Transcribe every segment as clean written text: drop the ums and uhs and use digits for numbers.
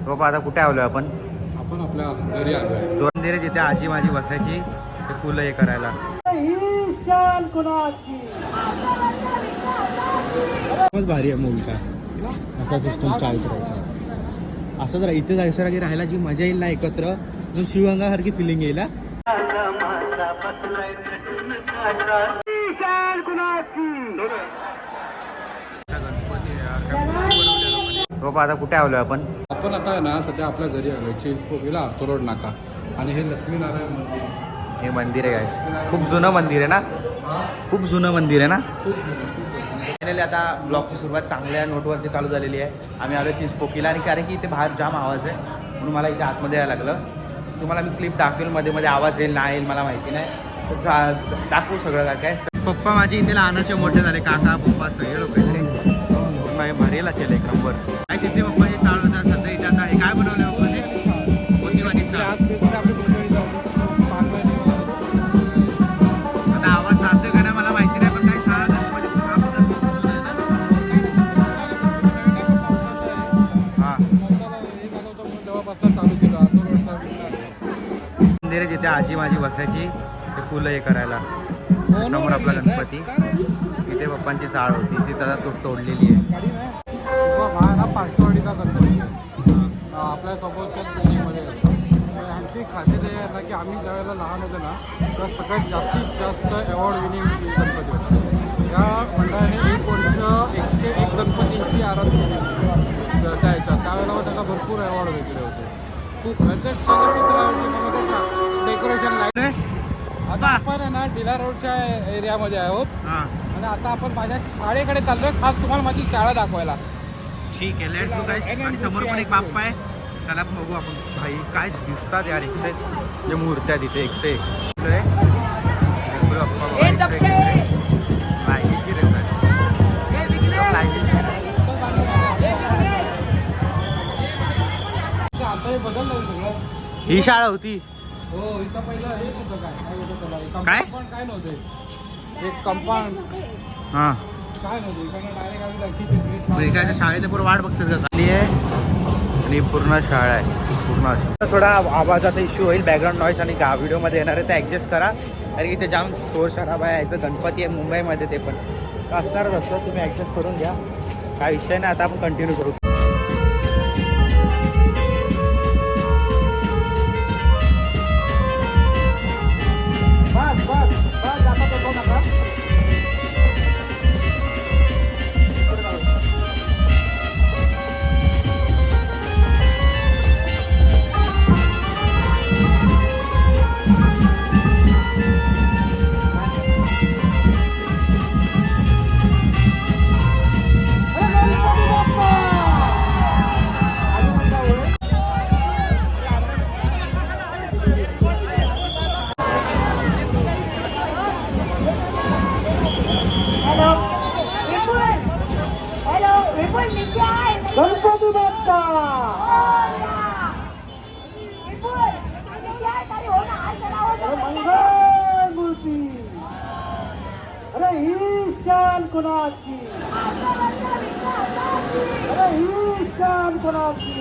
बाबा आता कुठे आलोय आपण? आपण आपल्या घरी आलोय. जो मंदिर जिथे आजी माझी बसायची ते फुलं हे करायला. खूपच भारी आहे मूवी का असा सिस्टम काय करायचा. असं जर इथे जायचं की राहायला जी मजा येईल ना एकत्र, शिवगंगासारखी फिलिंग येईल. बाबा आता कुठे आलोय आपण? आपण आता ना सध्या आपल्या घरी आलोय चिंचपोकळीला आर्थरोड नाका. आणि हे लक्ष्मीनारायण मंदिर, हे मंदिर आहे काय? खूप जुनं मंदिर आहे ना? खूप जुनं मंदिर आहे ना? फायनली आता ब्लॉगची सुरुवात चांगल्या नोटवरती चालू झालेली आहे. आम्ही आलो चिंचपोकीला आणि कारण की इथे बाहेर जाम आवाज आहे म्हणून मला इथे आतमध्ये यायला लागलं. तुम्हाला मी क्लिप दाखवेल, मध्ये मध्ये आवाज येईल ना येईल मला माहिती नाही, तर दाखवू सगळं काय काय. पप्पा माझे इथे लहानाचे मोठे झाले, काका पप्पा सगळे लोक इथे भरेला केलं एक नंबर. काय शेती पप्पाचे चाळ होता सध्या इथे. आता हे काय बनवलं पप्पाने? कोणती माझी चाळ? आता आवाज जातोय का नाही मला माहिती नाही, पण काय शाळा मंदिर जिथे आजी माझी बसायची ते फुलं हे करायला. समोर आपला गणपती, इथे पप्पांची चाळ होती ती त्याला तोडलेली आहे. पाचवाडीचा गणपती आपल्या समोरच्या बिल्डिंगमध्ये असतो. ह्यांची खासियत हे आहे ना की आम्ही ज्यावेळेला लहान होतो ना तर सगळ्यात जास्तीत जास्त अवॉर्ड विनिंग गणपती होते. या मंडळाने 1 वर्ष 101 गणपतींची आराधना केली त्यावेळेला त्यांना भरपूर अवॉर्ड भेटले होते. खूप डेकोरेशन लाईट. आता आपण आहे ना डिला रोडच्या एरियामध्ये आहोत आणि आता आपण माझ्या शाळेकडे चाललोय, खास तुम्हाला माझी शाळा दाखवायला. ठीक आहे, लेट्स गो गाइस. आणि समोर पण एक बाप्पा आहे, त्याला पण बघू आपण. भाई काय दिसतात यार इथे जे मूर्त्या तिथे 101. ही शाळा होती. हो, इथं पहिलं हे होतं काय काय नव्हतं एक कंपाऊंड. हां काय नव्हतं काय शाळेचे पूर्ण वाट बघतात का खाली आहे आणि पूर्ण शाळा आहे पूर्ण. थोडा आवाजाचा इश्यू होईल, बॅकग्राऊंड नॉईस आणि व्हिडिओमध्ये येणार आहे ते ॲडजस्ट करा, कारण इथे जाम शोर शराबा आहे. याचं गणपती आहे मुंबईमध्ये, ते पण असणारच असतं, तुम्ही ॲडजस्ट करून घ्या, काय विषय नाही. आता आपण कंटिन्यू करू. गणपती बाप्पा मंगल मूर्ती. अरे ही शान कोणाची? अरे ही शान कोणाची?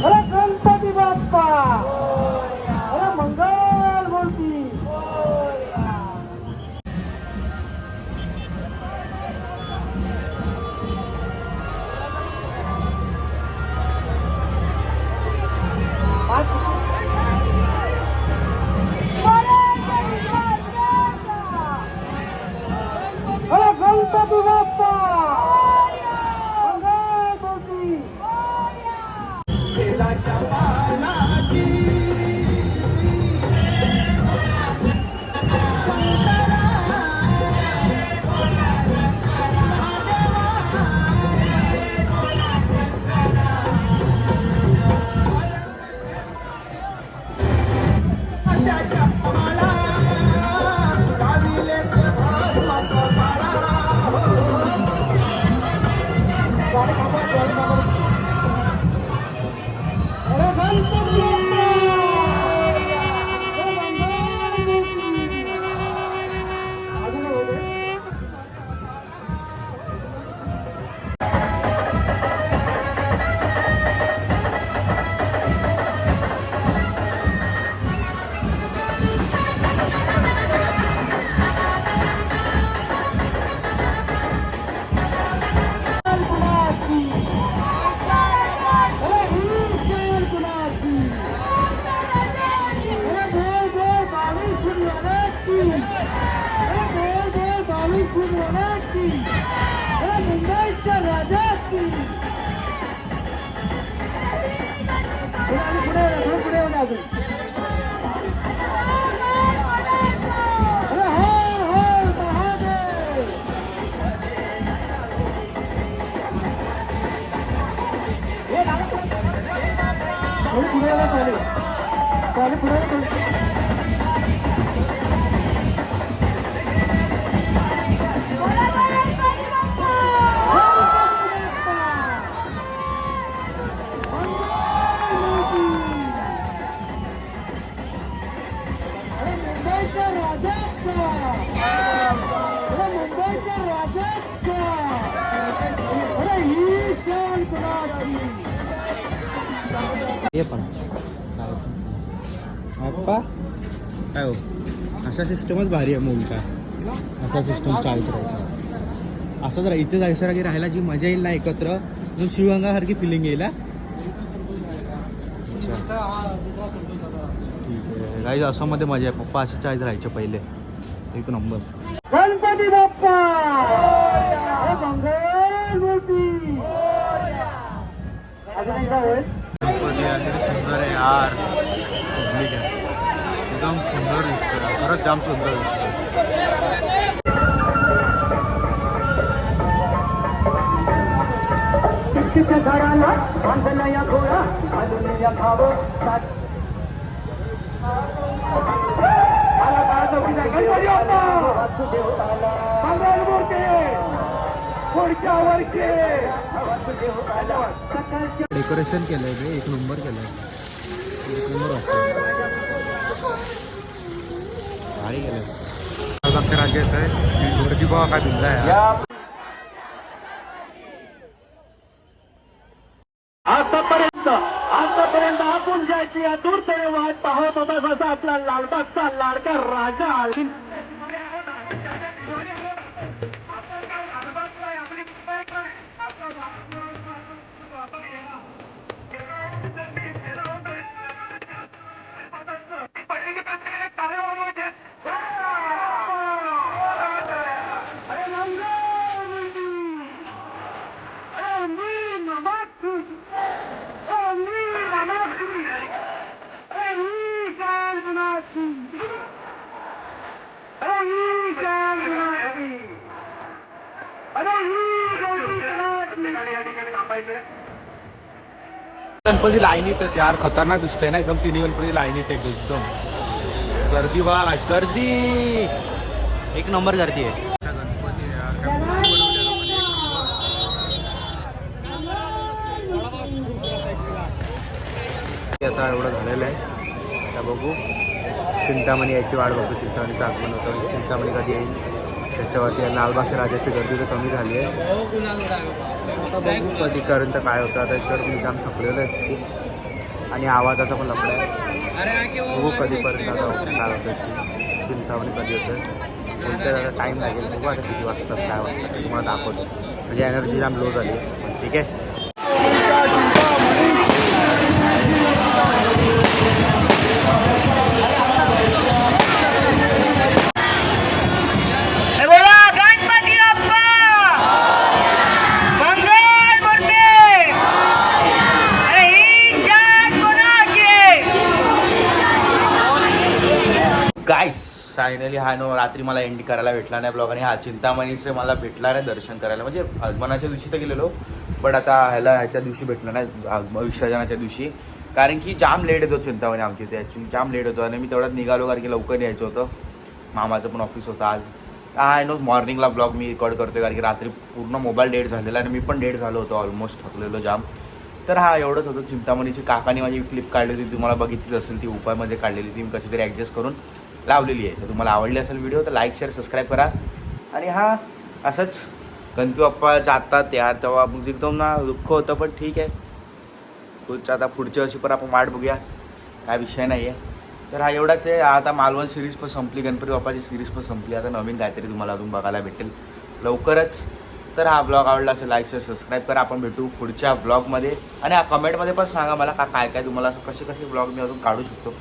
अरे गणपती बाप्पा, अरे मंगल मूर्ती. अरे गणपती बाप्पा, मंगल मूर्ती. कोणाची या मुंबईच्या राजाची पुढे थोडं पुढे होता अजून अरे हर हर महादेव थोडी पुढे चालेल चालेल पुढे हे पण अप्पा काय हो असा सिस्टमच भारी आहे मूल काय असा सिस्टम चालत राहायचा असंच इथे जायचं की राहायला जी मजा येईल ना एकत्र म्हणून शिवगंगासारखी फिलिंग येईल अच्छा ठीक आहे काही असं मध्ये मजा आहे पप्पा असं चाळीत राहायचे पहिले एक नंबर गणपती बाप्पा मंगलमूर्ती अजून एकदा होईल किती सुंदर आहे यार पब्लिक आहे एकदम सुंदर दिसतं खरंच जाम सुंदर दिसतं चिक्कीच्या झाडाला बांधला या घोडा घालून या खावं डेकोरेशन केलंय ते एक नंबर केलंय एक नंबर वाटतं भारी केलंय राज्य येत आहे गर्दी बघा काय भिंदा आहे आतापर्यंत आपण ज्याची आतुरतेने वाट पाहत होता जसा आपला लालबागचा लाडका राजा गणपती लाईनीत यार खतरनाक दिसतंय ना एकदम तिन्ही गणपती लाईनीत एकदम गर्दी बघा गर्दी एक नंबर गर्दी आहे गणपती आता एवढं झालेलं आहे आता बघू चिंतामणी याची वाट बघतो चिंतामणीचं आगमन होतं चिंतामणी कधी येईल त्याच्यावरती लालबागच्या राजाची गर्दी तर कमी झाली आहे आता बघू कधी पर्यंत काय होतं आता तर मी जाम थकलेलं आहे खूप आणि आवाजाचा पण लफडा आहे बघू कधीपर्यंत आता काय होतं चिंतामणी कधी होतं बोलते आता टाईम लागेल बघू आता किती वाजतात काय वाजतात तुम्हाला दाखवतो म्हणजे एनर्जी जाम लो झाली ठीक आहे गाईस फायनली हा नो रात्री मला एंड करायला भेटला नाही ब्लॉग आणि हा चिंतामणीचं मला भेटला नाही दर्शन करायला म्हणजे आगमनाच्या दिवशी तर गेलेलो बट आता ह्याच्या दिवशी भेटलं नाही विसर्जनाच्या दिवशी कारण की जाम लेट येतो चिंतामणी आमची इथे ॲक्च्युली जाम लेट होतो आणि मी तेवढ्यात निघालो कारण की लवकर यायचं होतं मामाचं पण ऑफिस होतं आज आय नो मॉर्निंगला ब्लॉग मी रेकॉर्ड करतो कारण की रात्री पूर्ण मोबाईल डेट झालेला आणि मी पण डेट झालो होतो ऑलमोस्ट थकलेलो जाम तर हा एवढंच होतं चिंतामणीची काकाने माझी क्लिप काढली होती तुम्हाला बघितलीच असेल ती उपायमध्ये काढलेली ती मी कशी तरी ॲडजस्ट करून लावलेली आहे तर तुम्हाला आवडली असेल व्हिडिओ तर लाईक शेअर सबस्क्राईब करा आणि हा असंच गणपती बाप्पा जातात यार तेव्हा एकदम ना दुःख होतं पण ठीक आहे आता पुढच्या वर्षी पण आपण वाट बघूया काय विषय नाही आहे तर हा एवढाच आहे आता मालवण सिरीज पण संपली गणपती बाप्पाची सिरीज पण संपली आता नवीन काहीतरी तुम्हाला अजून बघायला भेटेल लवकरच तर हा ब्लॉग आवडला असेल लाईक शेअर सबस्क्राईब करा आपण भेटू पुढच्या ब्लॉगमध्ये आणि हा कमेंटमध्ये पण सांगा मला काय काय तुम्हाला कसे कसे ब्लॉग मी अजून काढू शकतो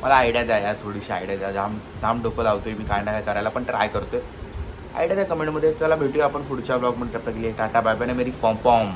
मला आयडिया द्या यार थोडीशी आयडिया द्या जाम डोकं लावतोय मी काय ना काय करायला पण ट्राय करतोय आयडिया द्या कमेंटमध्ये. चला भेटूया आपण पुढच्या ब्लॉगमध्ये. टप्पा गेली टाटा बाय बाय मेरी पॉम पॉम.